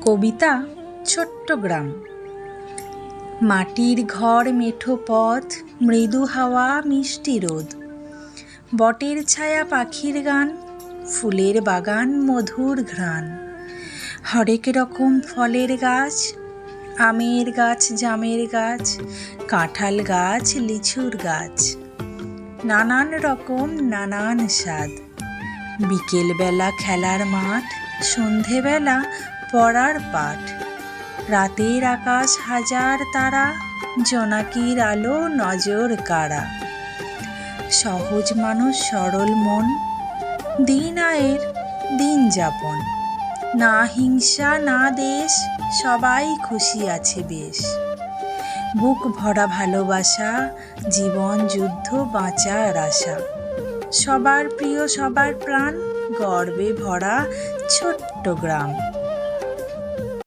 কবিতা ছোট্ট গ্রাম। মাটির ঘর, মেঠো পথ, মৃদু হাওয়া, মিষ্টি রোদ, বটের ছায়া, পাখির গান, ফুলের বাগান, মধুর ঘ্রাণ। হরেক রকম ফলের গাছ, আমের গাছ, জামের গাছ, কাঁঠাল গাছ, লিচুর গাছ, নানান রকম নানান স্বাদ। বিকেলবেলা খেলার মাঠ, সন্ধেবেলা পড়ার পাঠ, রাতের আকাশ হাজার তারা, জোনাকির আলো নজর কাড়া। সহজ মানুষ, সরল মন, দিন আয়ের দিন যাপন, না হিংসা না দেশ, সবাই খুশি আছে বেশ। বুক ভরা ভালোবাসা, জীবন যুদ্ধ, বাঁচার আশা, সবার প্রিয় সবার প্রাণ, গর্বে ভরা ছোট্ট গ্রাম।